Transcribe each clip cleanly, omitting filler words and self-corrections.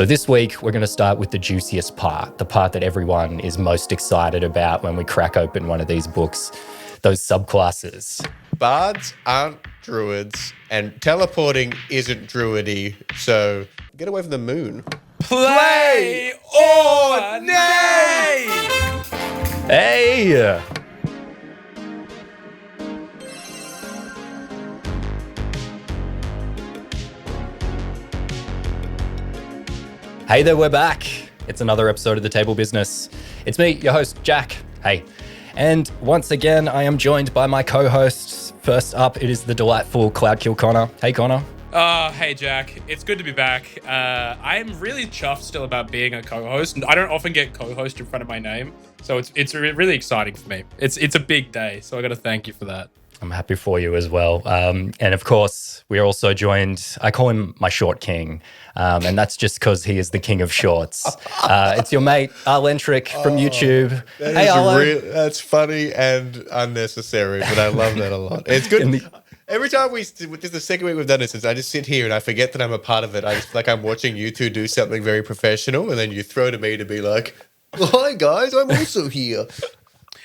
So this week, we're going to start with the juiciest part, the part that everyone is most excited about when we crack open one of these books, those subclasses. Bards aren't druids, and teleporting isn't druidy, so get away from the moon. Play or nay! Hey! Hey there, we're back. It's another episode of The Table Business. It's me, your host, Jack. Hey. And once again, I am joined by my co-hosts. First up, it is the delightful Cloudkill Connor. Hey, Connor. Hey, Jack. It's good to be back. I am really chuffed still about being a co-host. I don't often get co-host in front of my name, so it's really exciting for me. It's a big day, so I got to thank you for that. I'm happy for you as well. And of course, we are also joined, I call him my short king, and that's just because he is the king of shorts. It's your mate, Arlentric from YouTube. Hey, Arlen. That's funny and unnecessary, but I love that a lot. It's good. Every time this is the second week we've done this, I just sit here and I forget that I'm a part of it. I just feel like I'm watching you two do something very professional, and then you throw to me to be like, hi guys, I'm also here.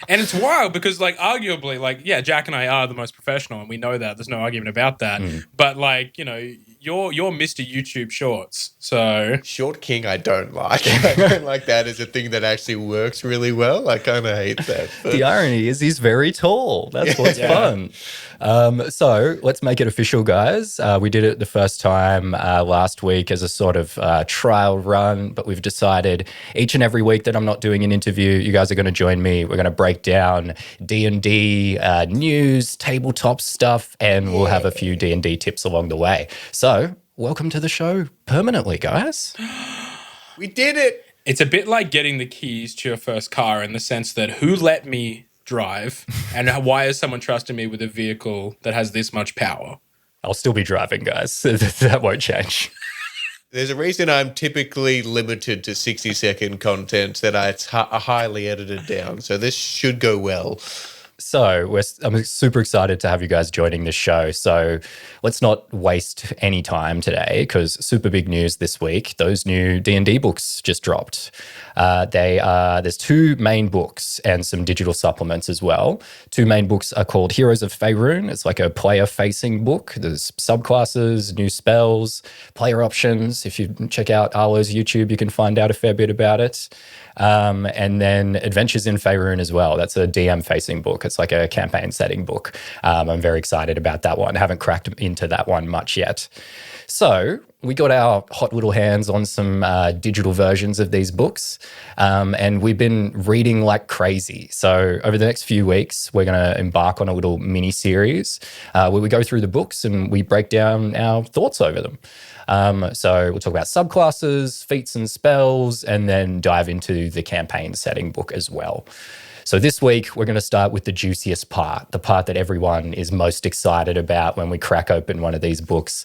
And it's wild because, arguably, Jack and I are the most professional, and we know that. There's no argument about that. But, you're Mr. YouTube Shorts, so... Short King I don't like. I don't like that as a thing that actually works really well. I kind of hate that. But... The irony is he's very tall. That's what's fun. So let's make it official, guys. We did it the first time last week as a sort of trial run, but we've decided each and every week that I'm not doing an interview, you guys are going to join me. We're going to break down D&D news, tabletop stuff, and we'll have a few D&D tips along the way. So welcome to the show permanently, guys. We did it. It's a bit like getting the keys to your first car in the sense that who let me drive and why is someone trusting me with a vehicle that has this much power? I'll still be driving, guys. That won't change. There's a reason I'm typically limited to 60-second content that it's highly edited down. So this should go well. So I'm super excited to have you guys joining this show. So let's not waste any time today because super big news this week. Those new D&D books just dropped. There's two main books and some digital supplements as well. Two main books are called Heroes of Faerun. It's like a player-facing book. There's subclasses, new spells, player options. If you check out Arlo's YouTube, you can find out a fair bit about it. And then Adventures in Faerun as well. That's a DM-facing book. It's like a campaign setting book. I'm very excited about that one. I haven't cracked into that one much yet. So we got our hot little hands on some digital versions of these books, and we've been reading like crazy. So over the next few weeks, we're going to embark on a little mini-series where we go through the books and we break down our thoughts over them. So we'll talk about subclasses, feats and spells, and then dive into the campaign setting book as well. So this week, we're going to start with the juiciest part, the part that everyone is most excited about when we crack open one of these books,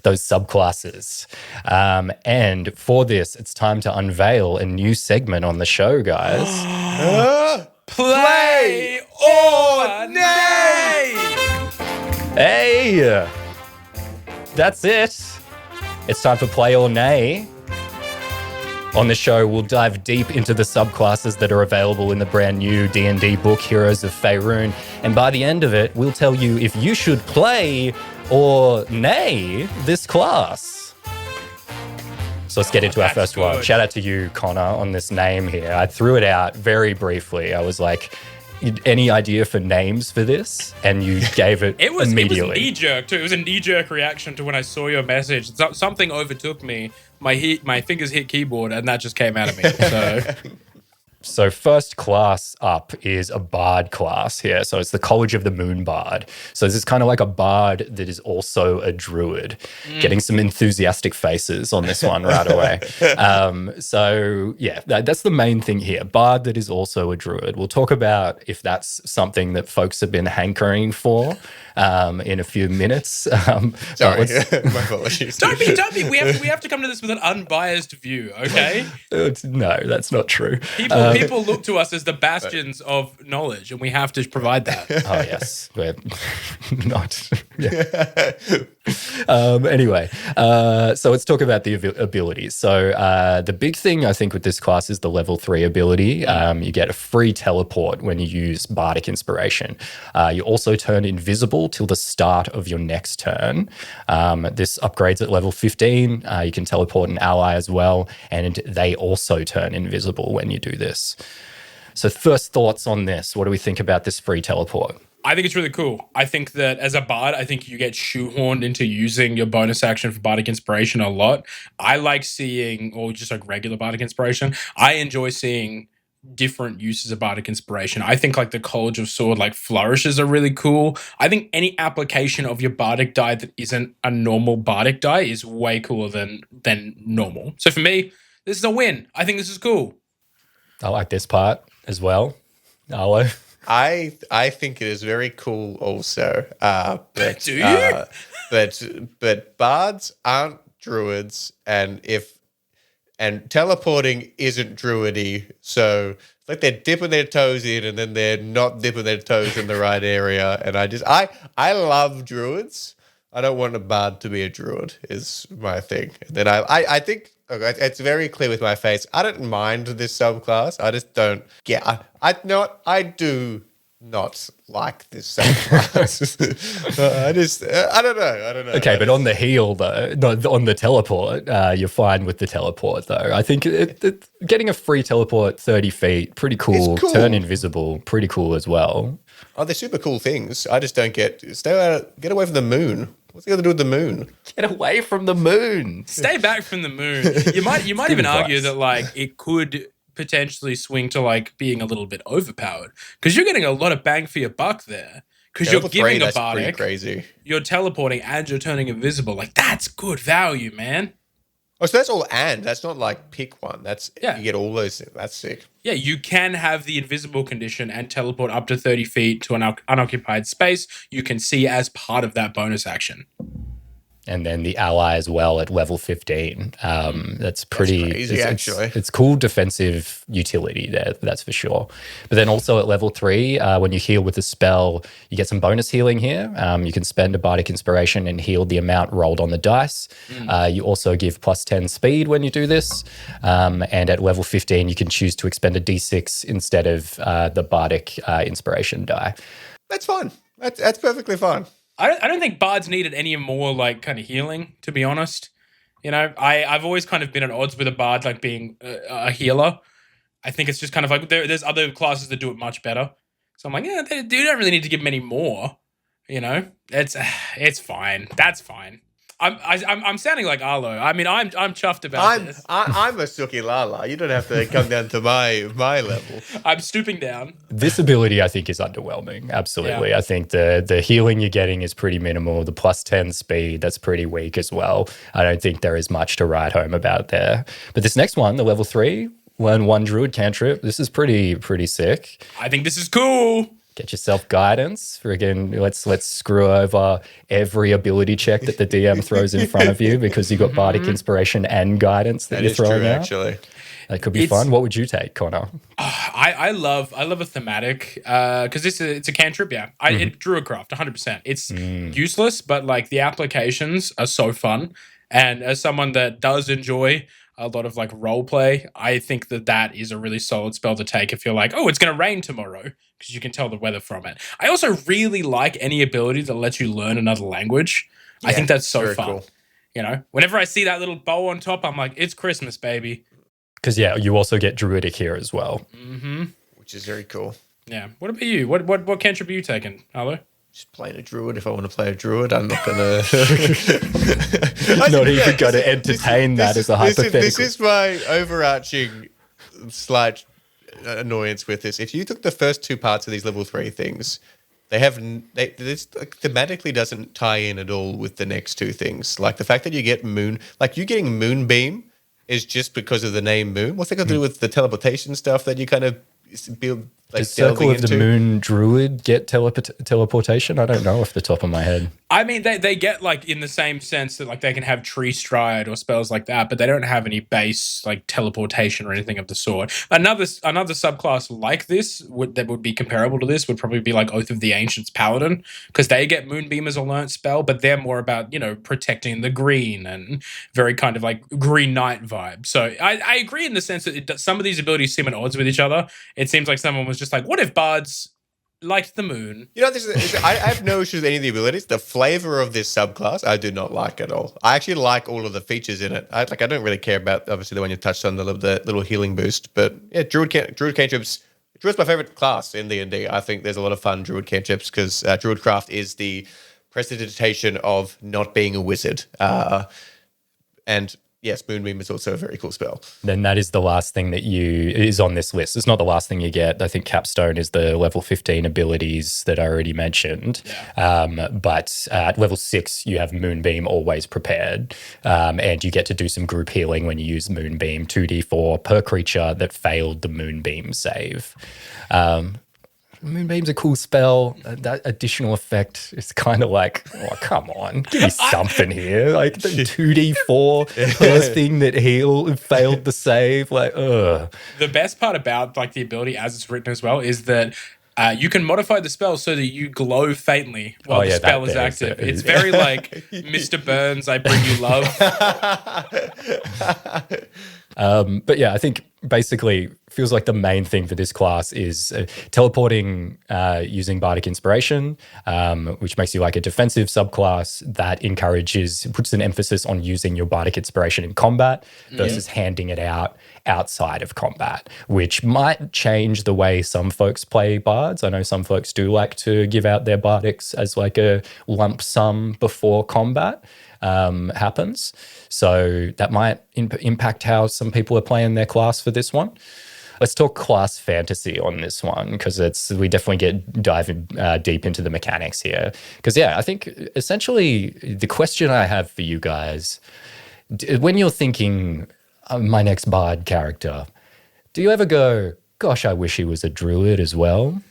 those subclasses. And for this, it's time to unveil a new segment on the show, guys. Play or nay! Hey! That's it. It's time for Play or Nay. On the show, we'll dive deep into the subclasses that are available in the brand new D&D book, Heroes of Faerun. And by the end of it, we'll tell you if you should play or nay this class. So let's get into our first one. Shout out to you, Connor, on this name here. I threw it out very briefly. I was like, any idea for names for this? And you gave it immediately. It was knee-jerk, too. It was a knee-jerk reaction to when I saw your message. Something overtook me. My fingers hit keyboard, and that just came out of me. So first class up is a bard class here. So it's the College of the Moon Bard. So this is kind of like a bard that is also a druid. Getting some enthusiastic faces on this one right away. So yeah, that's the main thing here. Bard that is also a druid. We'll talk about if that's something that folks have been hankering for in a few minutes. Sorry, my apologies. Don't be. We have to come to this with an unbiased view, okay? No, that's not true. People look to us as the bastions of knowledge, and we have to provide that. Oh yes, we're not Anyway, so let's talk about the abilities. So the big thing I think with this class is the level 3 ability. You get a free teleport when you use Bardic Inspiration. You also turn invisible till the start of your next turn. This upgrades at level 15. You can teleport an ally as well, and they also turn invisible when you do this. So first thoughts on this. What do we think about this free teleport? I think it's really cool. I think that as a bard, I think you get shoehorned into using your bonus action for Bardic Inspiration a lot. I like seeing, or just like regular Bardic Inspiration, I enjoy seeing different uses of Bardic Inspiration. I think like the College of Sword like flourishes are really cool. I think any application of your Bardic die that isn't a normal Bardic die is way cooler than normal. So for me, this is a win. I think this is cool. I like this part as well. Arlo? I think it is very cool also. Do you? But bards aren't druids, and teleporting isn't druidy, so it's like they're dipping their toes in and then they're not dipping their toes in the right area. And I love druids. I don't want a bard to be a druid is my thing. And then I think it's very clear with my face. I don't mind this subclass. I just don't get. I do not like this subclass. I don't know. Okay, but on the heal though, not on the teleport, you're fine with the teleport though. I think getting a free teleport 30 feet, pretty cool. Turn invisible, pretty cool as well. Oh, they're super cool things. I just don't get away from the moon. What's it got to do with the moon? Get away from the moon. Stay back from the moon. You might even argue that like it could potentially swing to like being a little bit overpowered because you're getting a lot of bang for your buck there. Because you're giving a Bardic, crazy. You're teleporting and you're turning invisible. Like that's good value, man. Oh, so that's all that's not like pick one. You get all those things. That's sick. Yeah, you can have the invisible condition and teleport up to 30 feet to an unoccupied space you can see as part of that bonus action. And then the ally as well at level 15. That's pretty crazy, actually. It's cool defensive utility there, that's for sure. But then also at level 3, when you heal with a spell, you get some bonus healing here. You can spend a Bardic Inspiration and heal the amount rolled on the dice. You also give plus 10 speed when you do this. And at level 15, you can choose to expend a d6 instead of the Bardic Inspiration die. That's fine. That's perfectly fine. I don't think bards needed any more like kind of healing, to be honest. You know, I've always kind of been at odds with a bard like being a healer. I think it's just kind of like there's other classes that do it much better. So I'm like, yeah, you don't really need to give them any more. You know, it's fine. That's fine. I'm sounding like Arlo. I mean, I'm chuffed about this. I'm a Suki Lala. You don't have to come down to my level. I'm stooping down. This ability, I think, is underwhelming. Absolutely. Yeah. I think the healing you're getting is pretty minimal. The plus 10 speed, that's pretty weak as well. I don't think there is much to write home about there. But this next one, the level 3, learn 1 druid cantrip. This is pretty sick. I think this is cool. Get yourself guidance. Friggin' let's screw over every ability check that the DM throws in front of you because you got Bardic Inspiration and guidance that you're throwing out. Actually. That could be fun. What would you take, Connor? I love a thematic because it's a cantrip. Yeah, it Druidcraft 100%. It's useless, but like the applications are so fun. And as someone that does enjoy a lot of like role play, I think that is a really solid spell to take if you're like, oh, it's going to rain tomorrow, because you can tell the weather from it. I also really like any ability that lets you learn another language. Yeah, I think that's so fun. Cool. You know, whenever I see that little bow on top, I'm like, it's Christmas, baby. Because yeah, you also get Druidic here as well, which is very cool. Yeah. What about you? What cantrip are you taking, Arlo? Just playing a druid. If I want to play a druid, I'm not going to. Not even going to entertain that as a hypothetical. This is my overarching slight annoyance with this. If you took the first 2 parts of these level 3 things, this thematically doesn't tie in at all with the next 2 things. Like the fact that you get moon, like you getting moonbeam is just because of the name moon. What's that got to do with the teleportation stuff that you kind of build? Does Circle delving of the into? Moon Druid get teleportation? I don't know off the top of my head. I mean, they get like in the same sense that like they can have tree stride or spells like that, but they don't have any base like teleportation or anything of the sort. Another subclass like this that would be comparable to this would probably be like Oath of the Ancients Paladin, because they get Moonbeam as a learnt spell, but they're more about, you know, protecting the green and very kind of like Green Knight vibe. So I agree in the sense that some of these abilities seem at odds with each other. It seems like someone was just like, what if bards liked the moon? You know, I have no issues with any of the abilities. The flavor of this subclass, I do not like at all. I actually like all of the features in it. I don't really care about, obviously, the one you touched on, the little healing boost. But yeah, Druid cantrips. Druid's my favorite class in D&D. I think there's a lot of fun Druid cantrips because Druidcraft is the prestidigitation of not being a wizard. And yes, Moonbeam is also a very cool spell. Then that is the last thing that is on this list. It's not the last thing you get. I think Capstone is the level 15 abilities that I already mentioned. Yeah. But at level 6, you have Moonbeam always prepared. And you get to do some group healing when you use Moonbeam, 2d4 per creature that failed the Moonbeam save. Moonbeam's a cool spell. That additional effect is kind of like, oh, come on, give me something here. Like the 2d4 first thing that failed the save. Like, ugh. The best part about like the ability as it's written as well is that you can modify the spell so that you glow faintly while the spell is active. It's very like Mr. Burns, I bring you love. But yeah, I think basically feels like the main thing for this class is teleporting using Bardic Inspiration, which makes you like a defensive subclass that puts an emphasis on using your Bardic Inspiration in combat versus handing it out outside of combat, which might change the way some folks play bards. I know some folks do like to give out their bardics as like a lump sum before combat happens. So that might impact how some people are playing their class for this one. Let's talk class fantasy on this one because we definitely diving deep into the mechanics here. Because yeah, I think essentially the question I have for you guys, when you're thinking my next bard character, do you ever go, gosh, I wish he was a druid as well?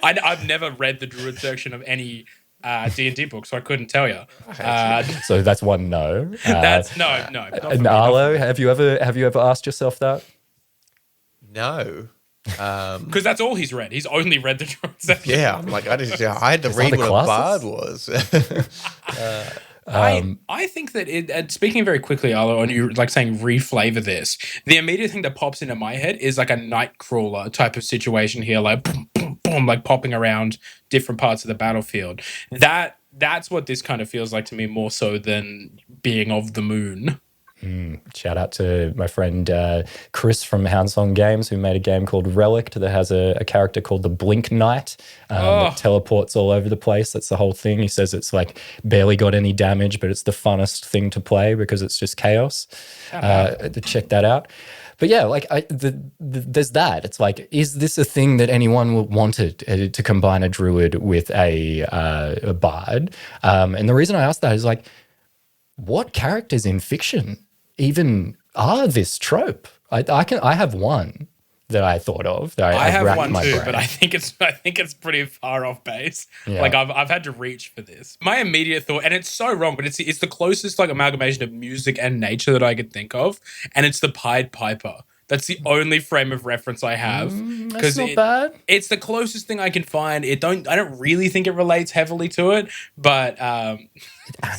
I've never read the druid section of any D&D book, so I couldn't tell you. So that's one no. That's no. And Arlo, have you ever asked yourself that? No. Because that's all he's read. He's only read the druid section. Yeah, I'm like, I had to read what a bard was. I think that speaking very quickly, Arlo, on you like saying reflavor this, the immediate thing that pops into my head is like a Nightcrawler type of situation here, like boom, boom, boom, like popping around different parts of the battlefield. That's what this kind of feels like to me, more so than being of the moon. Shout out to my friend Chris from Houndsong Games, who made a game called Relict that has a character called the Blink Knight that teleports all over the place. That's the whole thing. He says it's like barely got any damage, but it's the funnest thing to play because it's just chaos. Check that out. But yeah, like there's that. It's like, is this a thing that anyone wanted to combine a druid with a bard? And the reason I asked that is like, what characters in fiction even are this trope? I have one that I thought of. That I have racked one my too, brain. but I think it's pretty far off base. Yeah. Like I've had to reach for this. My immediate thought, and it's so wrong, but it's the closest like amalgamation of music and nature that I could think of, and it's the Pied Piper. That's the only frame of reference I have. That's not bad. It's the closest thing I can find. I don't really think it relates heavily to it, but Animals,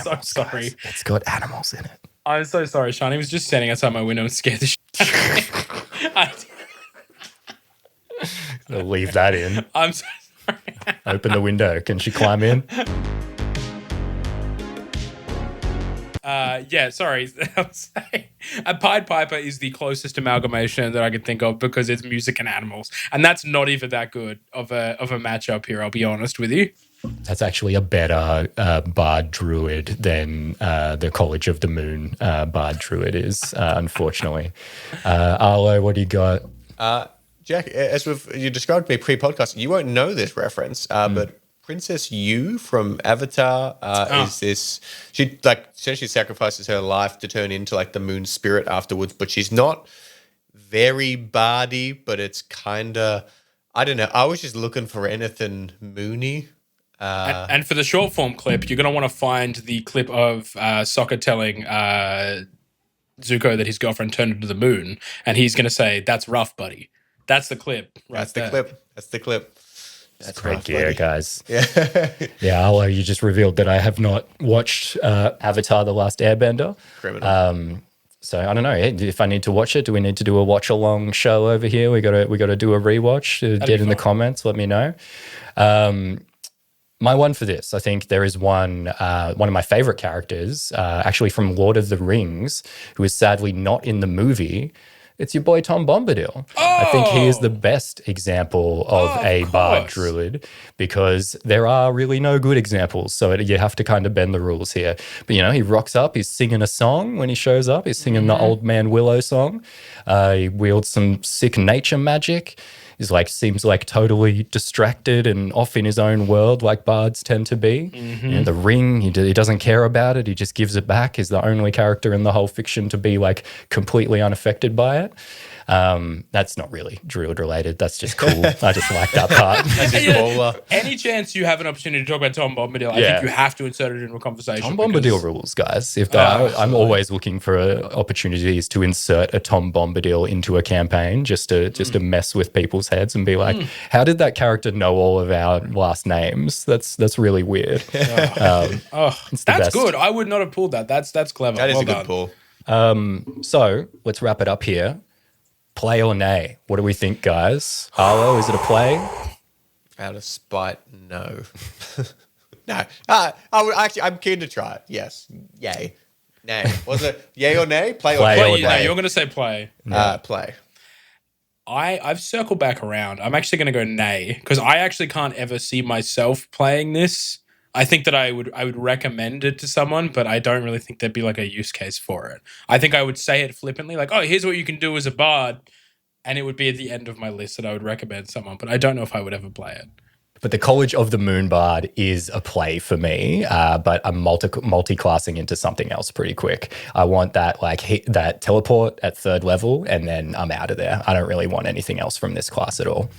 so sorry. Guys. It's got animals in it. I'm so sorry, Sean. He was just standing outside my window and scared the shit out of me. I'll leave that in. I'm so sorry. Open the window. Can she climb in? Yeah, sorry. A Pied Piper is the closest amalgamation that I could think of because it's music and animals, and that's not even that good of a matchup here. I'll be honest with you. That's actually a better bard druid than the College of the Moon bard druid is, unfortunately. Arlo, what do you got? Jack, as you described me pre-podcast, you won't know this reference, but Princess Yu from Avatar is this. She like essentially sacrifices her life to turn into like the moon spirit afterwards, but she's not very bardy, but it's kind of. I don't know. I was just looking for anything Moony. And for the short form clip, you're going to want to find the clip of Sokka telling Zuko that his girlfriend turned into the moon, and he's going to say, "That's rough, buddy." That's the clip. That's the clip. That's great gear, buddy. guys. Yeah. Yeah, although you just revealed that I have not watched Avatar: The Last Airbender. Criminal. So I don't know if I need to watch it. Do we need to do a watch along show over here? We got to do a rewatch. Get in the comments. Let me know. My one for this, I think there is one of my favorite characters, actually from Lord of the Rings, who is sadly not in the movie. It's your boy Tom Bombadil. I think he is the best example of a bard druid, because there are really no good examples. So you have to kind of bend the rules here. But, he rocks up. He's singing a song when he shows up. He's singing the Old Man Willow song. He wields some sick nature magic. He's seems like totally distracted and off in his own world, like bards tend to be. The ring, he doesn't care about it. He just gives it back. He's the only character in the whole fiction to be completely unaffected by it. That's not really druid related. That's just cool. I just like that part. That's just baller. Any chance you have an opportunity to talk about Tom Bombadil, I think you have to insert it into a conversation. Tom Bombadil rules, guys. I'm always looking for opportunities to insert a Tom Bombadil into a campaign just to mess with people's heads and be like, how did that character know all of our last names? That's really weird. That's good. I would not have pulled that. That's clever. That is a good pull. So let's wrap it up here. Play or nay? What do we think, guys? Arlo, is it a play? Out of spite, no. No. I'm keen to try it. Yes. Yay. Nay. Was it yay or nay? Play or nay? No, you're going to say play. Play. I've circled back around. I'm actually going to go nay, because I actually can't ever see myself playing this. I think that I would recommend it to someone, but I don't really think there'd be a use case for it. I think I would say it flippantly, oh, here's what you can do as a bard, and it would be at the end of my list that I would recommend someone, but I don't know if I would ever play it. But the College of the Moon Bard is a play for me, but I'm multi-classing into something else pretty quick. I want that that teleport at 3rd level, and then I'm out of there. I don't really want anything else from this class at all.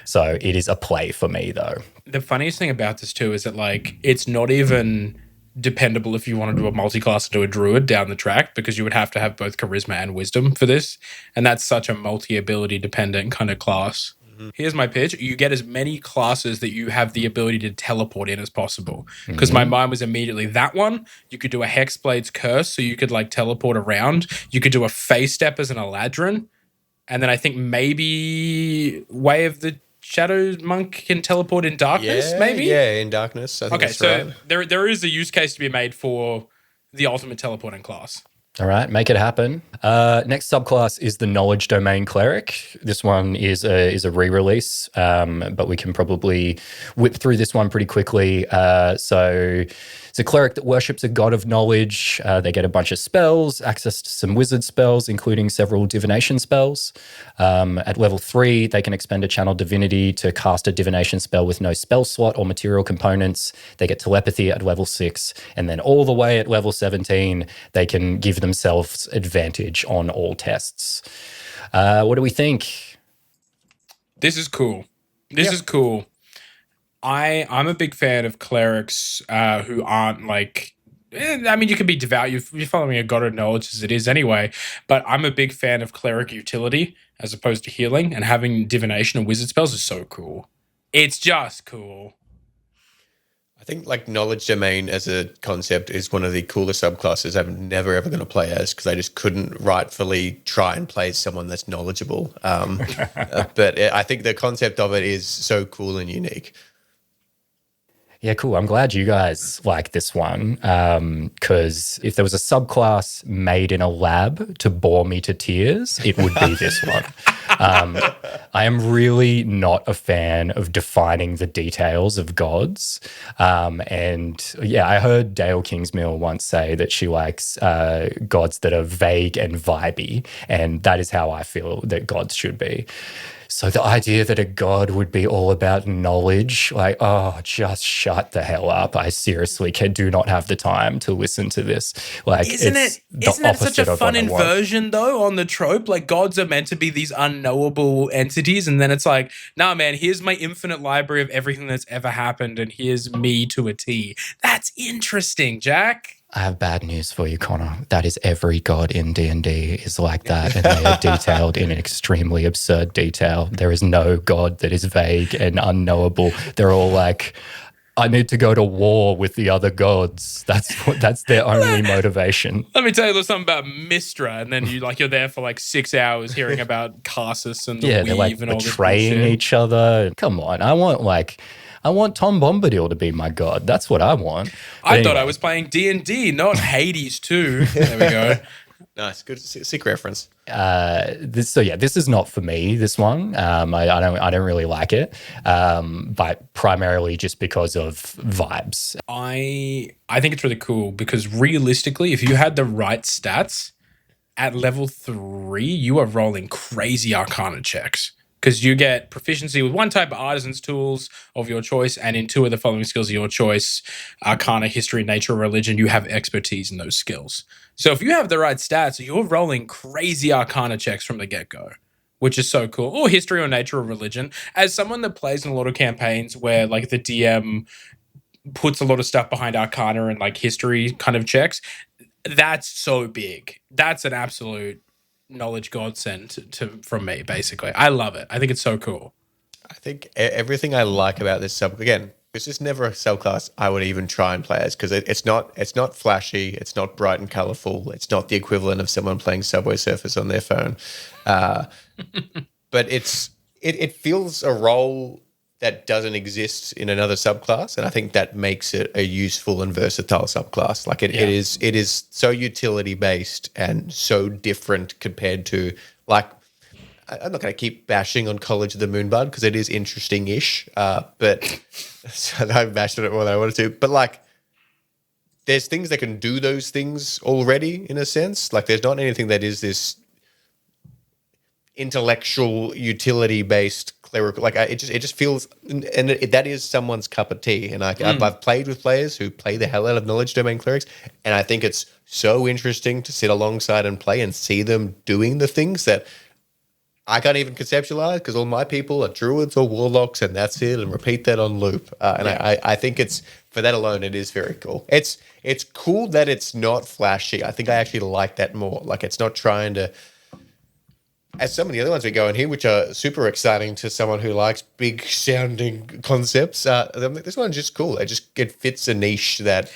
So it is a play for me, though. The funniest thing about this, too, is that, it's not even dependable if you want to do a multi-class into a druid down the track, because you would have to have both charisma and wisdom for this. And that's such a multi-ability dependent kind of class. Here's my pitch. You get as many classes that you have the ability to teleport in as possible. Because my mind was immediately that one. You could do a Hexblade's Curse, so you could, teleport around. You could do a Phase Step as an Eladrin. And then I think maybe Way of the Shadow Monk can teleport in darkness, maybe? Yeah, in darkness. I think that's right. there is a use case to be made for the ultimate teleporting class. All right, make it happen. Next subclass is the Knowledge Domain Cleric. This one is a re-release, but we can probably whip through this one pretty quickly. So it's a cleric that worships a god of knowledge. They get a bunch of spells, access to some wizard spells, including several divination spells. At level 3, they can expend a channel divinity to cast a divination spell with no spell slot or material components. They get telepathy at level 6, and then all the way at level 17, they can give themselves advantage on all tests. What do we think? This is cool. This is cool. I'm a big fan of clerics who aren't you can be devout. You're following a god of knowledge as it is anyway, but I'm a big fan of cleric utility as opposed to healing, and having divination and wizard spells is so cool. It's just cool. I think knowledge domain as a concept is one of the coolest subclasses I'm never ever going to play as, because I just couldn't rightfully try and play as someone that's knowledgeable. But I think the concept of it is so cool and unique. Yeah, cool. I'm glad you guys like this one, because if there was a subclass made in a lab to bore me to tears, it would be this one. I am really not a fan of defining the details of gods. And yeah, I heard Dale Kingsmill once say that she likes gods that are vague and vibey, and that is how I feel that gods should be. So the idea that a god would be all about knowledge, like, oh, just shut the hell up. I seriously do not have the time to listen to this. Like, isn't it's it such a fun inversion though on the trope? Like, gods are meant to be these unknowable entities, and then it's like, nah, man, here's my infinite library of everything that's ever happened, and here's me to a T. That's interesting, Jack. I have bad news for you, Connor. That is every god in D&D is like that, and they are detailed in an extremely absurd detail. There is no god that is vague and unknowable. They're all like, I need to go to war with the other gods. That's their only motivation. Let me tell you a little something about Mistra, and then you're there for like 6 hours hearing about Karsus and the weave they're like and all this betraying each other. Come on, I want Tom Bombadil to be my god. That's what I want. I thought I was playing D&D, not Hades 2. There we go. Nice, good sick reference. This is not for me. This one, I don't really like it, but primarily just because of vibes. I think it's really cool because realistically, if you had the right stats at level 3, you are rolling crazy Arcana checks. Because you get proficiency with one type of artisan's tools of your choice, and in 2 of the following skills of your choice, Arcana, History, Nature, Religion, you have expertise in those skills. So if you have the right stats, you're rolling crazy Arcana checks from the get-go, which is so cool. Or History or Nature or Religion. As someone that plays in a lot of campaigns where like the DM puts a lot of stuff behind Arcana and like History kind of checks, that's so big. That's an absolute knowledge godsend from me, basically. I love it. I think it's so cool. I think everything I like about this again, this is never a subclass I would even try and play as, because it's not flashy, it's not bright and colorful, it's not the equivalent of someone playing Subway Surfers on their phone, but it feels a role that doesn't exist in another subclass, and I think that makes it a useful and versatile subclass. Like it is so utility based and so different compared to, like, I'm not going to keep bashing on College of the Moonbud because it is interesting-ish, but so I bashed on it more than I wanted to. But like, there's things that can do those things already in a sense. Like, there's not anything that is this intellectual, utility-based clerical. Like, it just feels, and that is someone's cup of tea. And I've played with players who play the hell out of knowledge domain clerics, and I think it's so interesting to sit alongside and play and see them doing the things that I can't even conceptualize, because all my people are druids or warlocks, and that's it, and repeat that on loop. I think it's, for that alone, it is very cool. It's cool that it's not flashy. I think I actually like that more. Like, it's not trying to, as some of the other ones we go in here, which are super exciting to someone who likes big sounding concepts. This one's just cool. It fits a niche that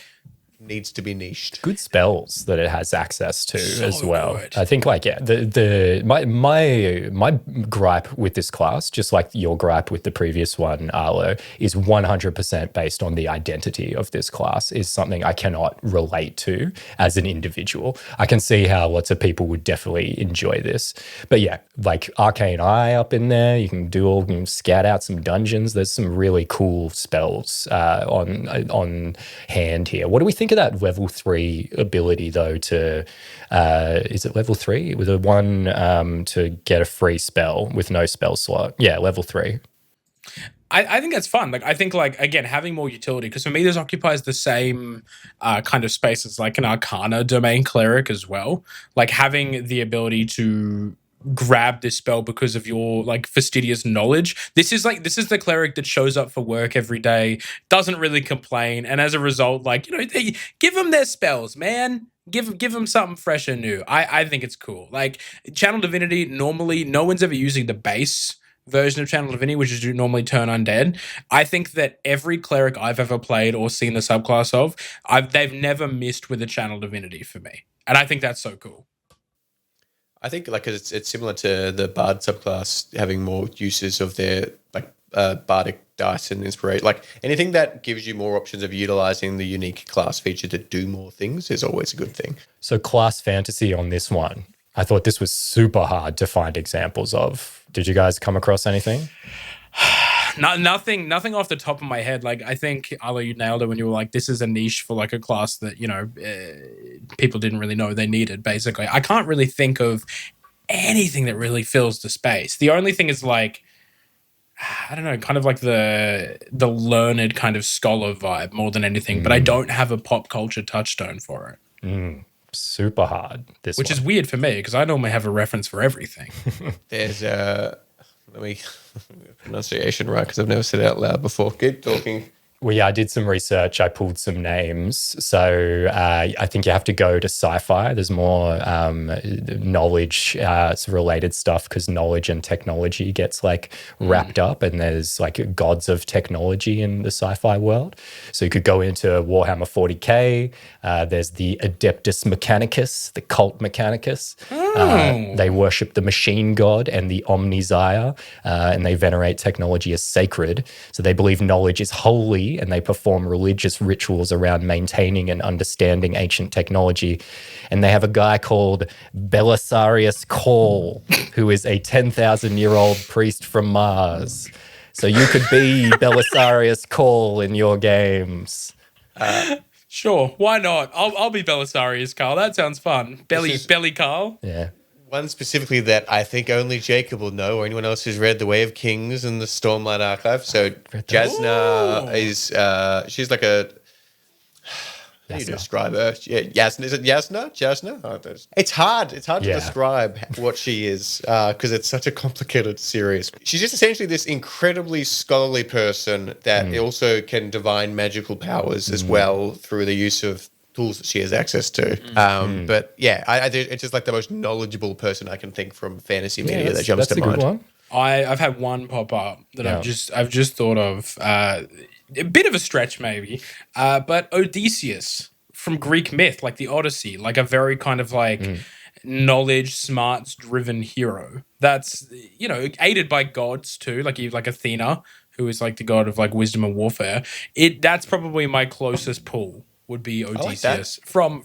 needs to be niched. Good spells that it has access to as well. Good. I think, like, my gripe with this class, just like your gripe with the previous one, Arlo, is 100% based on the identity of this class. Is something I cannot relate to as an individual. I can see how lots of people would definitely enjoy this, but yeah, like Arcane Eye up in there. You can scout out some dungeons. There's some really cool spells on hand here. What do we think of that level 3 ability though? To is it level 3 with a 1 to get a free spell with no spell slot? Yeah, level 3. I think that's fun. Like, I think, like, again, having more utility, because for me, this occupies the same kind of space as like an Arcana Domain Cleric as well. Like, having the ability to grab this spell because of your like fastidious knowledge. This is the cleric that shows up for work every day, doesn't really complain, and as a result, like, they give them their spells, man. Give them something fresh and new. I think it's cool. Like, Channel Divinity, normally no one's ever using the base version of Channel Divinity, which is normally turn undead. I think that every cleric I've ever played or seen the subclass of, they've never missed with a Channel Divinity for me, and I think that's so cool. I think, like, it's similar to the Bard subclass having more uses of their like bardic dice and inspiration. Like, anything that gives you more options of utilizing the unique class feature to do more things is always a good thing. So class fantasy on this one, I thought this was super hard to find examples of. Did you guys come across anything? Nothing off the top of my head. Like, I think, Arlo, you nailed it when you were like, this is a niche for like a class that, people didn't really know they needed, basically. I can't really think of anything that really fills the space. The only thing is, like, I don't know, kind of like the learned kind of scholar vibe more than anything, but I don't have a pop culture touchstone for it. Super hard. Which is weird for me because I normally have a reference for everything. There's let me pronunciation right because I've never said it out loud before. Keep talking. Well, yeah, I did some research. I pulled some names. So I think you have to go to sci-fi. There's more knowledge related stuff because knowledge and technology gets like wrapped up, and there's like gods of technology in the sci-fi world. So you could go into Warhammer 40K. There's the Adeptus Mechanicus, the cult Mechanicus. They worship the machine god and the Omnissiah, and they venerate technology as sacred. So they believe knowledge is holy, and they perform religious rituals around maintaining and understanding ancient technology. And they have a guy called Belisarius Cawl, who is a 10,000-year-old priest from Mars. So you could be Belisarius Cawl in your games. Sure, why not? I'll be Belisarius Carl. That sounds fun. Belly Carl. Yeah. One specifically that I think only Jacob will know, or anyone else who's read The Way of Kings and the Stormlight Archive. So Jasna is she's like a how do you describe her? Yeah, Yasna. Is it Yasna? Jasna? Oh, it's hard. It's hard to describe what she is because it's such a complicated series. She's just essentially this incredibly scholarly person that also can divine magical powers as well through the use of tools that she has access to. But yeah, it's just like the most knowledgeable person I can think from fantasy media that jumps to mind. That's a good one. I've had one pop up that I've just thought of. A bit of a stretch maybe, but Odysseus from Greek myth, like the Odyssey, like a very kind of like knowledge, smarts driven hero. That's, you know, aided by gods too, like Athena, who is like the god of like wisdom and warfare. That's probably my closest pull. Would be Odysseus from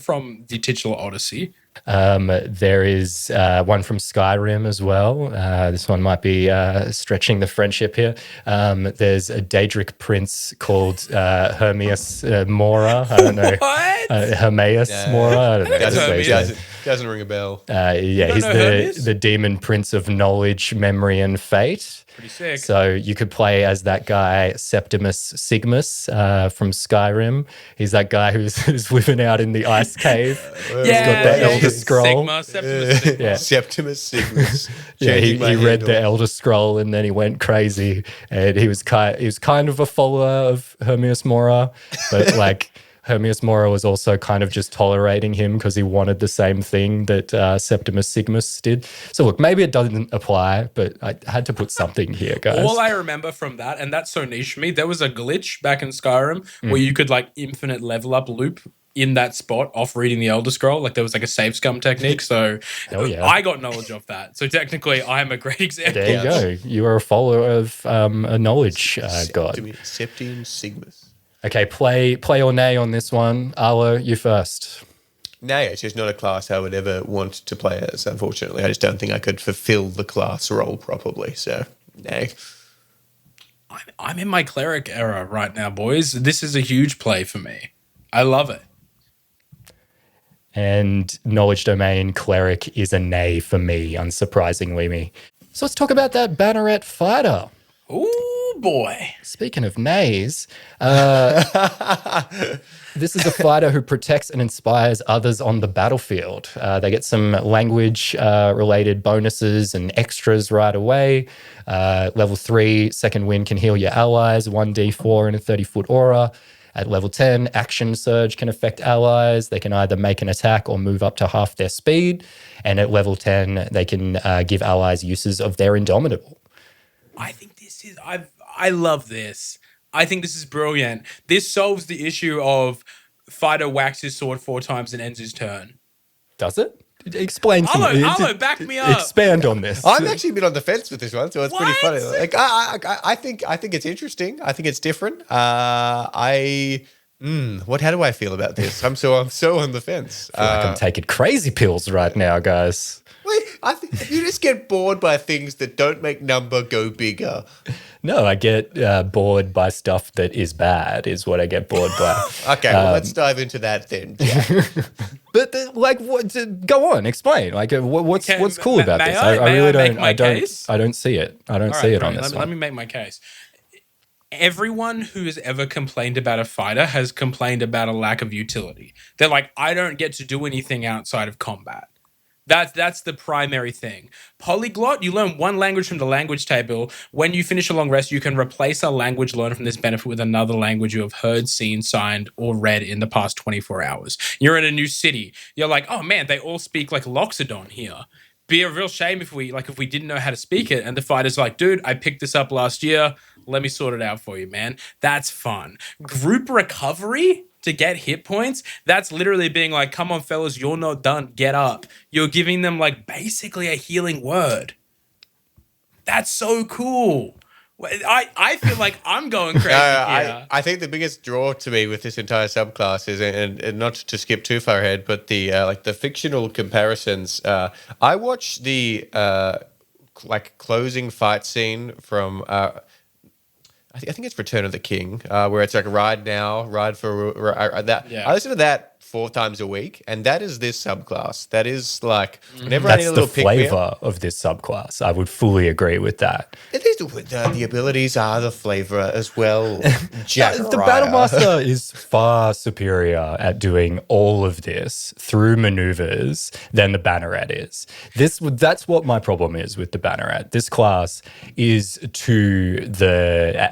the titular Odyssey. There is one from Skyrim as well. This one might be stretching the friendship here. There's a Daedric prince called Hermias Mora. I don't know. What? Hermias Mora. I don't know. Doesn't ring a bell. He's the demon prince of knowledge, memory, and fate. Pretty sick. So you could play as that guy Septimus Sigmus from Skyrim. He's that guy who's living out in the ice cave. He's got the Elder Scroll. Septimus Sigmus. He read the Elder Scroll and then he went crazy. And he was kind of a follower of Hermias Mora, but like Hermias Mora was also kind of just tolerating him because he wanted the same thing that Septimus Sigmus did. So look, maybe it doesn't apply, but I had to put something here, guys. All I remember from that, and that's so niche for me, there was a glitch back in Skyrim where you could like infinite level up loop in that spot off reading the Elder Scroll. Like there was like a save scum technique. So I got knowledge of that. So technically I am a great example. There you go. You are a follower of a knowledge god. Septimus Sigmus. Okay, play or nay on this one. Arlo, you first. Nay, it's just not a class I would ever want to play as, unfortunately. I just don't think I could fulfill the class role properly, so nay. I'm in my cleric era right now, boys. This is a huge play for me. I love it. And knowledge domain cleric is a nay for me, unsurprisingly me. So let's talk about that Banneret Fighter. Ooh, boy. Speaking of nays, this is a fighter who protects and inspires others on the battlefield. They get some language-related bonuses and extras right away. Level 3, second wind can heal your allies, 1d4 in a 30-foot aura. At level 10, action surge can affect allies. They can either make an attack or move up to half their speed. And at level 10, they can give allies uses of their Indomitable. I think this is... I love this. I think this is brilliant. This solves the issue of fighter whacks his sword 4 times and ends his turn. Does it? Explain to me. Arlo, back me up. Expand on this. I'm actually a bit on the fence with this one, so it's pretty funny. Like, I think it's interesting. I think it's different. How do I feel about this? I'm so on the fence. I feel like I'm taking crazy pills right now, guys. I think you just get bored by things that don't make number go bigger. No, I get bored by stuff that is bad. Is what I get bored by. Okay, well, let's dive into that then, Jack. But what? Go on, explain. Like, what's Okay, cool about may this? I- I may really I make don't. my I don't. case? I don't see it. I don't All see right, it on brilliant. this Let one. me make my case. Everyone who has ever complained about a fighter has complained about a lack of utility. They're like, I don't get to do anything outside of combat. That's the primary thing. Polyglot, you learn one language from the language table. When you finish a long rest, you can replace a language learned from this benefit with another language you have heard, seen, signed, or read in the past 24 hours. You're in a new city. You're like, oh man, they all speak like Loxodon here. Be a real shame if we didn't know how to speak it. And the fighter's like, dude, I picked this up last year. Let me sort it out for you, man. That's fun. Group recovery to get hit points, that's literally being like, come on, fellas, you're not done. Get up. You're giving them like basically a healing word. That's so cool. I feel like I'm going crazy here. I think the biggest draw to me with this entire subclass is, and not to skip too far ahead, but the like the fictional comparisons. I watched the like closing fight scene from I think it's Return of the King, where it's like ride now, ride for that. Yeah. I listen to that 4 times a week, and that is this subclass. That is like whenever I need That's a the little pick-me-up. flavor of this subclass. I would fully agree with that. It is the abilities are the flavor as well. Jack The Battlemaster is far superior at doing all of this through maneuvers than the Banneret is. That's what my problem is with the Banneret. This class is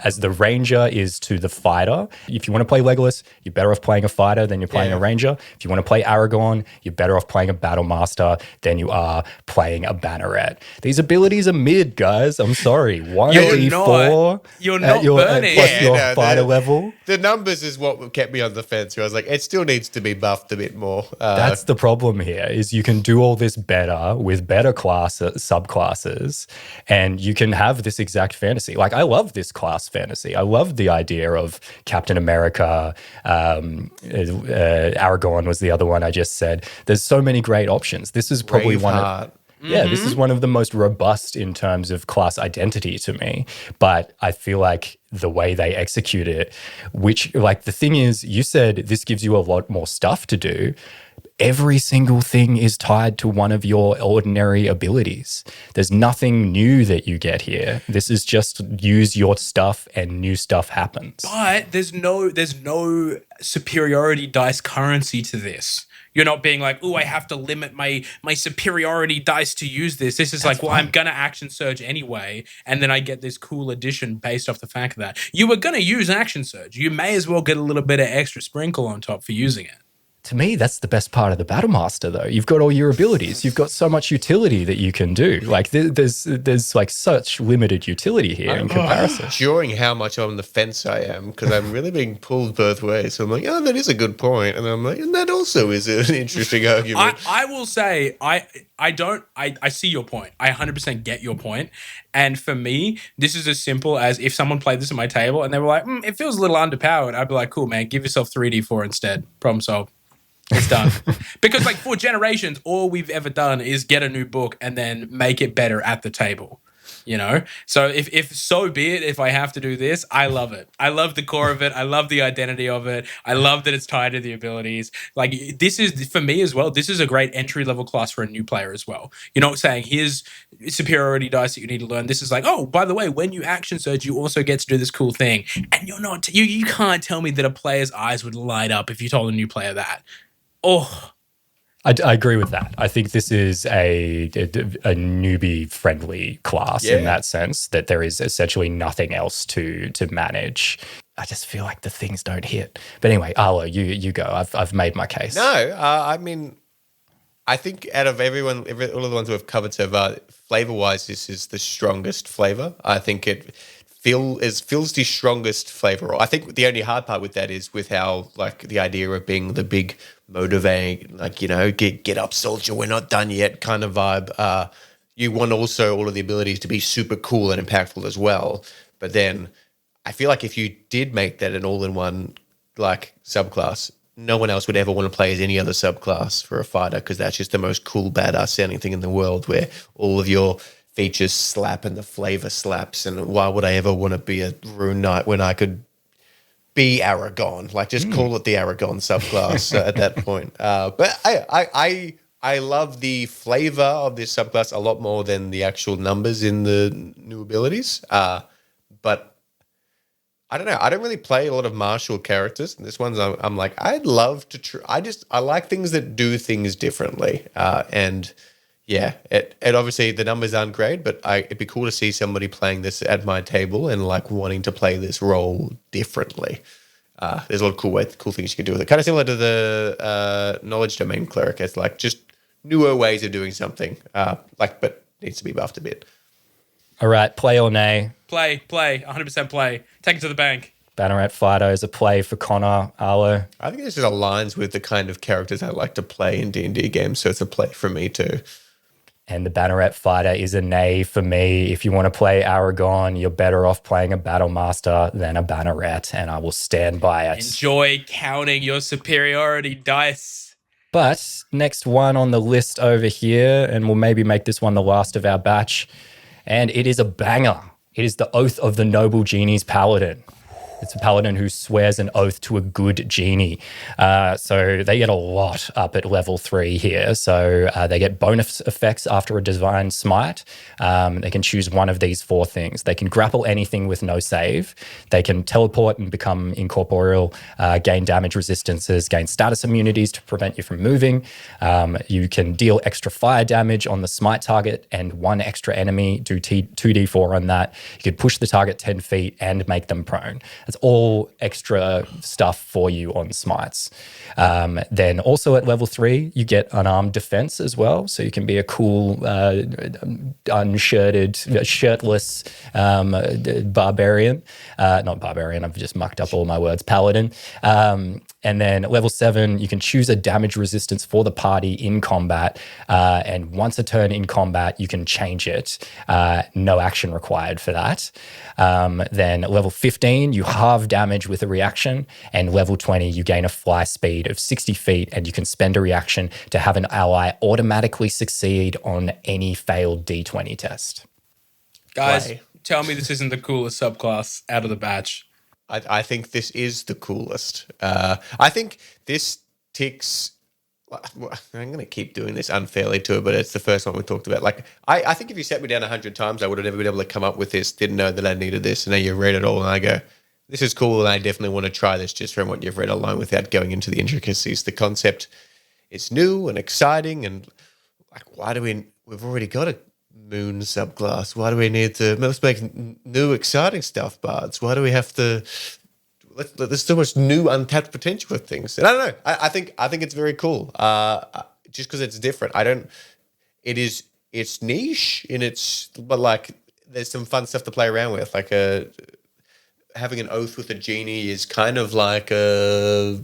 as the ranger is to the fighter. If you want to play Legolas, you're better off playing a fighter than you're playing a ranger. If you want to play Aragorn, you're better off playing a Battlemaster than you are playing a Banneret. These abilities are mid, guys. I'm sorry. One D4 You're at not your, burning. plus your no, fighter level. The numbers is what kept me on the fence. Where I was like, it still needs to be buffed a bit more. That's the problem here, is you can do all this better with better subclasses, and you can have this exact fantasy. Like, I love this class fantasy. I love the idea of Captain America, Aragorn was the other one I just said. There's so many great options. This is probably this is one of the most robust in terms of class identity to me. But I feel like the way they execute it, which, like, the thing is, you said this gives you a lot more stuff to do. Every single thing is tied to one of your ordinary abilities. There's nothing new that you get here. This is just use your stuff and new stuff happens. But there's no superiority dice currency to this. You're not being like, oh, I have to limit my superiority dice to use this. This is like, well, I'm going to action surge anyway, and then I get this cool addition based off the fact of that. You were going to use action surge. You may as well get a little bit of extra sprinkle on top for using it. To me, that's the best part of the Battlemaster, though. You've got all your abilities. You've got so much utility that you can do. Like, there's like such limited utility here in comparison. During how much on the fence I am, because I'm really being pulled both ways. So I'm like, oh, that is a good point. And I'm like, and that also is an interesting argument. I will say, I see your point. I 100% get your point. And for me, this is as simple as if someone played this at my table and they were like, it feels a little underpowered. I'd be like, cool, man, give yourself 3d4 instead. Problem solved. It's done. Because like for generations, all we've ever done is get a new book and then make it better at the table. You know? So if so be it, if I have to do this, I love it. I love the core of it. I love the identity of it. I love that it's tied to the abilities. Like, this is, for me as well, this is a great entry-level class for a new player as well. You're not saying, here's superiority dice that you need to learn. This is like, oh, by the way, when you action surge, you also get to do this cool thing. And you're not, you can't tell me that a player's eyes would light up if you told a new player that. Oh, I agree with that. I think this is a newbie-friendly class in that sense, that there is essentially nothing else to manage. I just feel like the things don't hit. But anyway, Arlo, you go. I've made my case. No, I mean, I think out of all of the ones we've covered so far, flavor-wise, this is the strongest flavor. I think it feels the strongest flavor. I think the only hard part with that is with how, like, the idea of being the big motivating, like, you know, get up, soldier, we're not done yet kind of vibe. You want also all of the abilities to be super cool and impactful as well. But then I feel like if you did make that an all-in-one, like, subclass, no one else would ever want to play as any other subclass for a fighter, because that's just the most cool, badass sounding thing in the world, where all of your features slap and the flavor slaps, and why would I ever want to be a rune knight when I could be Aragon? Like, just call it the Aragon subclass at that point. But I love the flavor of this subclass a lot more than the actual numbers in the new abilities. But I don't know. I don't really play a lot of martial characters. And this one's I'm like, I'd love to I like things that do things differently. And yeah, it obviously the numbers aren't great, but it'd be cool to see somebody playing this at my table and like wanting to play this role differently. There's a lot of cool things you can do with it. Kind of similar to the Knowledge Domain Cleric. It's like just newer ways of doing something. But needs to be buffed a bit. All right, play or nay? Play, 100% play. Take it to the bank. Banneret Fighter is a play for Connor, Arlo. I think this just aligns with the kind of characters I like to play in D&D games, so it's a play for me too. And the Banneret Fighter is a nay for me. If you want to play Aragon, you're better off playing a Battle Master than a Banneret, and I will stand by it. Enjoy counting your superiority dice. But next one on the list over here, and we'll maybe make this one the last of our batch, and it is a banger. It is the Oath of the Noble Genies Paladin. It's a paladin who swears an oath to a good genie. So they get a lot up at level 3 here. So they get bonus effects after a divine smite. They can choose one of these 4 things. They can grapple anything with no save. They can teleport and become incorporeal, gain damage resistances, gain status immunities to prevent you from moving. You can deal extra fire damage on the smite target and 1 extra enemy, do 2d4 on that. You could push the target 10 feet and make them prone. That's all extra stuff for you on smites. Then also at level 3, you get unarmed defense as well. So you can be a cool, shirtless barbarian. Not barbarian, I've just mucked up all my words, paladin. And then at level 7, you can choose a damage resistance for the party in combat. And once a turn in combat, you can change it. No action required for that. Then at level 15, you halve damage with a reaction. And level 20, you gain a fly speed of 60 feet, and you can spend a reaction to have an ally automatically succeed on any failed D20 test. Guys, tell me this isn't the coolest subclass out of the batch. I think this is the coolest. I think this ticks. I'm going to keep doing this unfairly to it, but it's the first one we talked about. Like, I think if you set me down 100 times, I would have never been able to come up with this. Didn't know that I needed this, and now you read it all, and I go, "This is cool," and I definitely want to try this just from what you've read alone, without going into the intricacies. The concept is new and exciting, and like, why do we've already got a moon subclass? Why do we need to? Let's make new exciting stuff, bards. Why do we have to? There's so much new untapped potential with things, and I don't know. I think it's very cool. Just because it's different. It's niche in its, but like there's some fun stuff to play around with. Like having an oath with a genie is kind of like a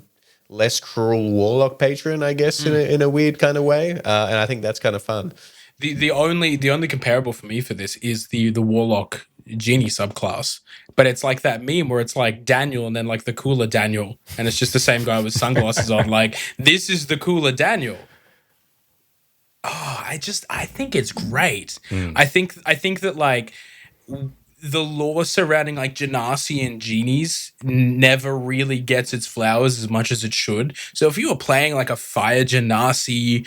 less cruel warlock patron, I guess, in a weird kind of way. And I think that's kind of fun. The only comparable for me for this is the warlock genie subclass, but it's like that meme where it's like Daniel and then like the cooler Daniel, and it's just the same guy with sunglasses on. Like, this is the cooler Daniel. Oh, I think it's great. I think that like the lore surrounding like Genasi and genies never really gets its flowers as much as it should. So if you were playing like a fire Genasi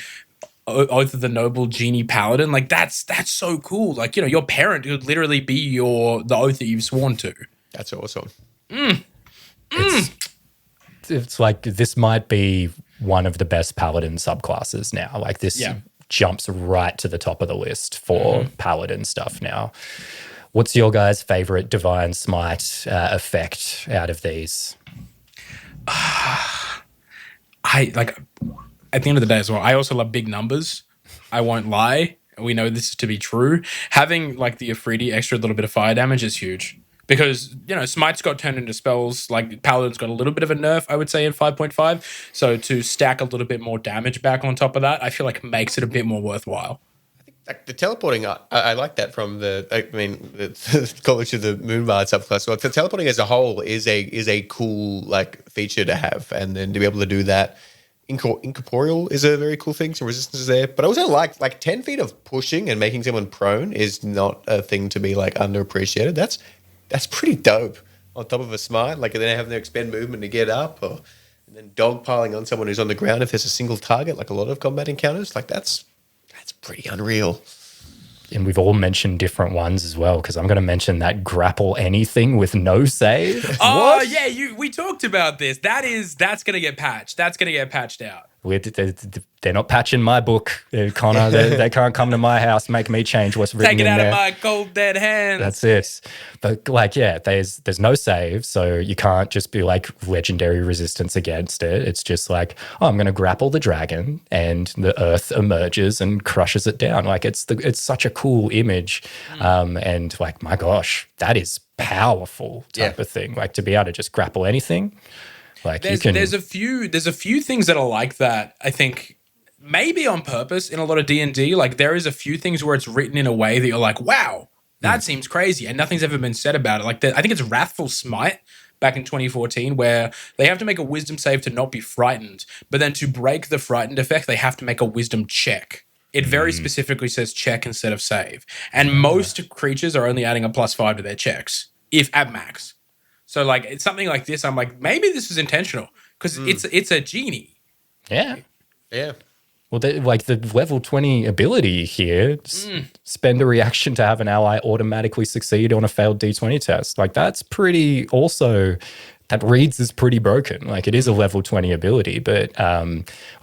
Oath of the Noble Genie Paladin, like that's so cool. Like, your parent could literally be the oath that you've sworn to. That's awesome. It's like this might be one of the best paladin subclasses now. Like this jumps right to the top of the list for paladin stuff now. What's your guys' favorite divine smite effect out of these? At the end of the day as well, I also love big numbers. I won't lie. We know this is to be true. Having like the Afridi extra little bit of fire damage is huge, because smites got turned into spells. Like Paladin's got a little bit of a nerf, I would say, in 5.5. So to stack a little bit more damage back on top of that, I feel like makes it a bit more worthwhile. I think like the teleporting, I like that from the College of the Moonbard subclass. Well, the teleporting as a whole is a cool like feature to have, and then to be able to do that incorporeal is a very cool thing. Some resistance there, but I also like 10 feet of pushing and making someone prone is not a thing to be like underappreciated. That's pretty dope. On top of a smite, like then having to expend movement to get up, and then dogpiling on someone who's on the ground if there's a single target, like a lot of combat encounters. Like that's pretty unreal. And we've all mentioned different ones as well, because I'm going to mention that grapple anything with no save. Oh, yeah, we talked about this. That's going to get patched. That's going to get patched out. They're not patching my book, Connor. They can't come to my house, make me change what's written in there. Take it out of my cold dead hands. That's it. But like, yeah, there's no save, so you can't just be like legendary resistance against it. It's just like, oh, I'm going to grapple the dragon, and the earth emerges and crushes it down. Like it's such a cool image, and like, my gosh, that is powerful type of thing. Like to be able to just grapple anything. Like there's a few things that are like that. I think maybe on purpose in a lot of D&D. Like there is a few things where it's written in a way that you're like, wow, that seems crazy, and nothing's ever been said about it. Like I think it's Wrathful Smite back in 2014, where they have to make a wisdom save to not be frightened, but then to break the frightened effect, they have to make a wisdom check. It very specifically says check instead of save, and most creatures are only adding a +5 to their checks, if at max. So like it's something like this. I'm like, maybe this is intentional because it's a genie. Yeah. Well, like the level 20 ability here, spend a reaction to have an ally automatically succeed on a failed D20 test. Like that's pretty. Also, that reads as pretty broken. Like it is a level 20 ability, but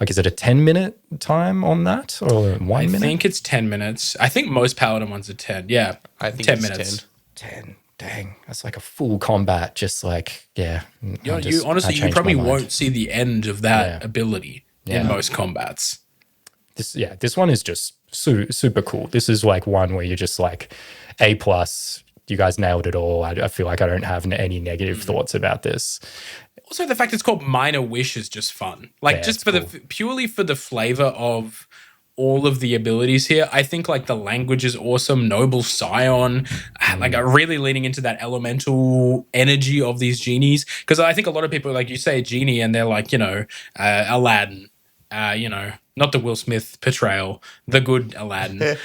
like is it a 10-minute time on that or 1 minute? I think it's 10 minutes. I think most paladin ones are 10. Yeah, I think 10 it's minutes. 10. Dang, that's like a full combat. Just like, yeah. You honestly, you probably won't see the end of that ability in most combats. This one is just super cool. This is like one where you're just like A+. You guys nailed it all. I feel like I don't have any negative thoughts about this. Also, the fact it's called Minor Wish is just fun. Like just for cool. Purely for the flavor of all of the abilities here. I think like the language is awesome. Noble Scion, like really leaning into that elemental energy of these genies. Because I think a lot of people, like you say genie and they're like, Aladdin, not the Will Smith portrayal, the good Aladdin.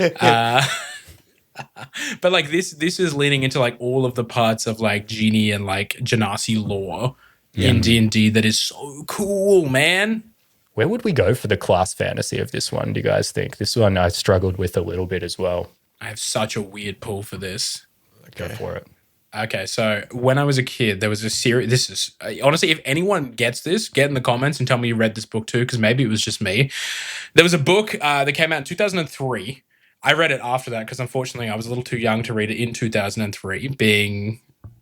But like this is leaning into like all of the parts of like genie and like Genasi lore in D&D that is so cool, man. Where would we go for the class fantasy of this one, do you guys think? This one I struggled with a little bit as well. I have such a weird pull for this. Go for it. Okay, so when I was a kid, there was a series. This is honestly, if anyone gets this, get in the comments and tell me you read this book too, because maybe it was just me. There was a book that came out in 2003. I read it after that because unfortunately I was a little too young to read it in 2003,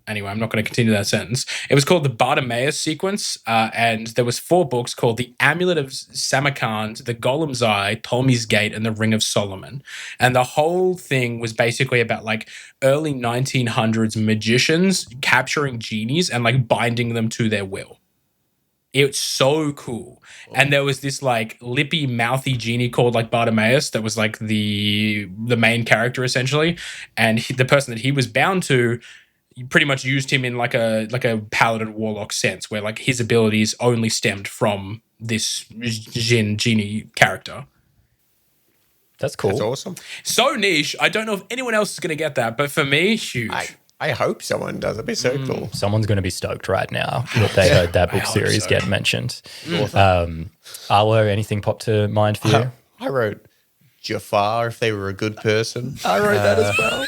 Anyway, I'm not going to continue that sentence. It was called the Bartimaeus Sequence, and there was 4 books called The Amulet of Samarkand, The Golem's Eye, Ptolemy's Gate, and The Ring of Solomon. And the whole thing was basically about like early 1900s magicians capturing genies and like binding them to their will. It's so cool. Oh. And there was this like lippy, mouthy genie called like Bartimaeus that was like the main character essentially. And the person that he was bound to, you pretty much used him in like a paladin warlock sense, where like his abilities only stemmed from this genie character. That's cool. That's awesome. So niche. I don't know if anyone else is going to get that, but for me, huge. I hope someone does. It'd be so cool. Someone's going to be stoked right now that they heard that book series get mentioned. Arlo, anything pop to mind for you? I wrote Jafar if they were a good person. I wrote that as well.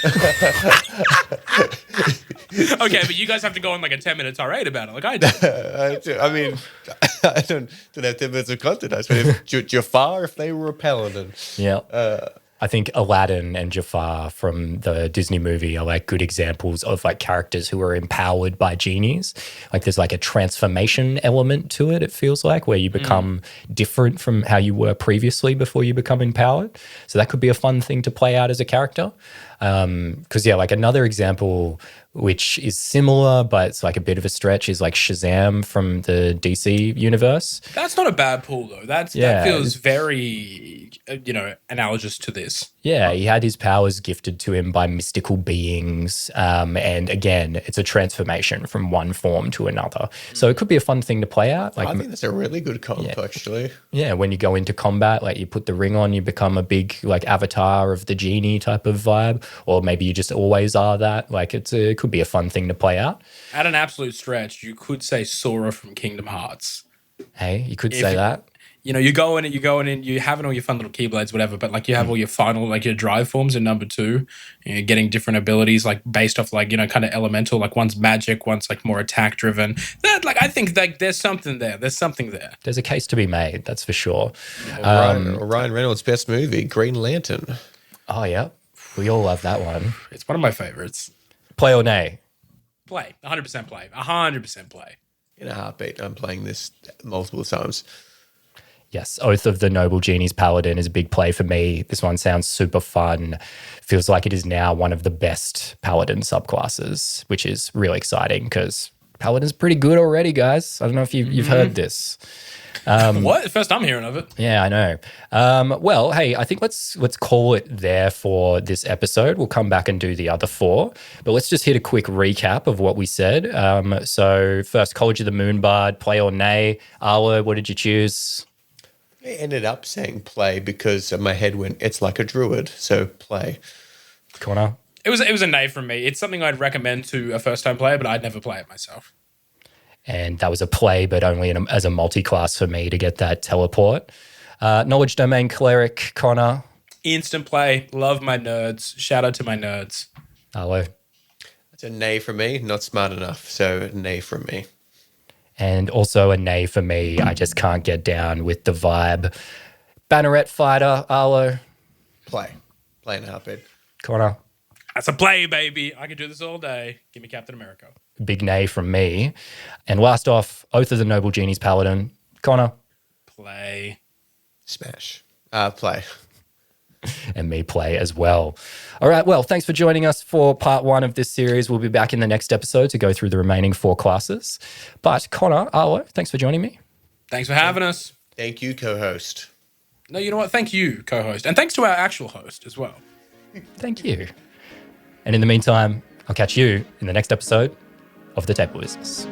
Okay, but you guys have to go on like a 10-minute tirade about it, like I did. I mean, I don't have 10 minutes of content. I suppose Jafar if they were a paladin. Yeah. I think Aladdin and Jafar from the Disney movie are like good examples of like characters who are empowered by genies. Like there's like a transformation element to it, it feels like, where you become different from how you were previously before you become empowered. So that could be a fun thing to play out as a character. Because yeah, like another example which is similar, but it's like a bit of a stretch, is like Shazam from the DC universe. That's not a bad pull though. That feels very, analogous to this. Yeah, he had his powers gifted to him by mystical beings. And again, it's a transformation from one form to another. So it could be a fun thing to play out. Like, I think that's a really good comp, actually. Yeah, when you go into combat, like you put the ring on, you become a big like avatar of the genie type of vibe. Or maybe you just always are that. Like it could be a fun thing to play out. At an absolute stretch, you could say Sora from Kingdom Hearts. Hey, you could say that. You go in and you have all your fun little keyblades, whatever, but like you have all your final, like your drive forms in number 2, you're getting different abilities, like based off like, kind of elemental, like one's magic, one's like more attack driven. That, like, I think like there's something there. There's a case to be made, that's for sure. Ryan Reynolds' best movie, Green Lantern. Oh, yeah. We all love that one. It's one of my favorites. Play or nay? Play. 100% play. 100% play. In a heartbeat, I'm playing this multiple times. Yes, Oath of the Noble Genies Paladin is a big play for me. This one sounds super fun. Feels like it is now one of the best Paladin subclasses, which is really exciting because Paladin's pretty good already, guys. I don't know if you've heard this. What? First I'm hearing of it. Yeah, I know. Well, hey, I think let's call it there for this episode. We'll come back and do the other 4, but let's just hit a quick recap of what we said. So first, College of the Moonbard, play or nay. Arlo, what did you choose? I ended up saying play because my head went, it's like a druid, so play. Connor? It was a nay from me. It's something I'd recommend to a first-time player, but I'd never play it myself. And that was a play, but only as a multi-class for me to get that teleport. Knowledge Domain Cleric, Connor? Instant play. Love my nerds. Shout out to my nerds. Arlo? It's a nay from me, not smart enough, so nay from me. And also a nay for me. I just can't get down with the vibe. Banneret Fighter, Arlo? Play. Play in a heartbeat. Connor? That's a play, baby. I could do this all day. Give me Captain America. Big nay from me. And last off, Oath of the Noble Genies Paladin. Connor? Play. Smash. Play. And me play as well. All right, well, thanks for joining us for part 1 of this series. We'll be back in the next episode to go through the remaining 4 classes. But Connor, Arlo, thanks for joining me. Thanks for having us. Thank you, co-host. No, you know what? Thank you, co-host. And thanks to our actual host as well. Thank you. And in the meantime, I'll catch you in the next episode of The Table Business.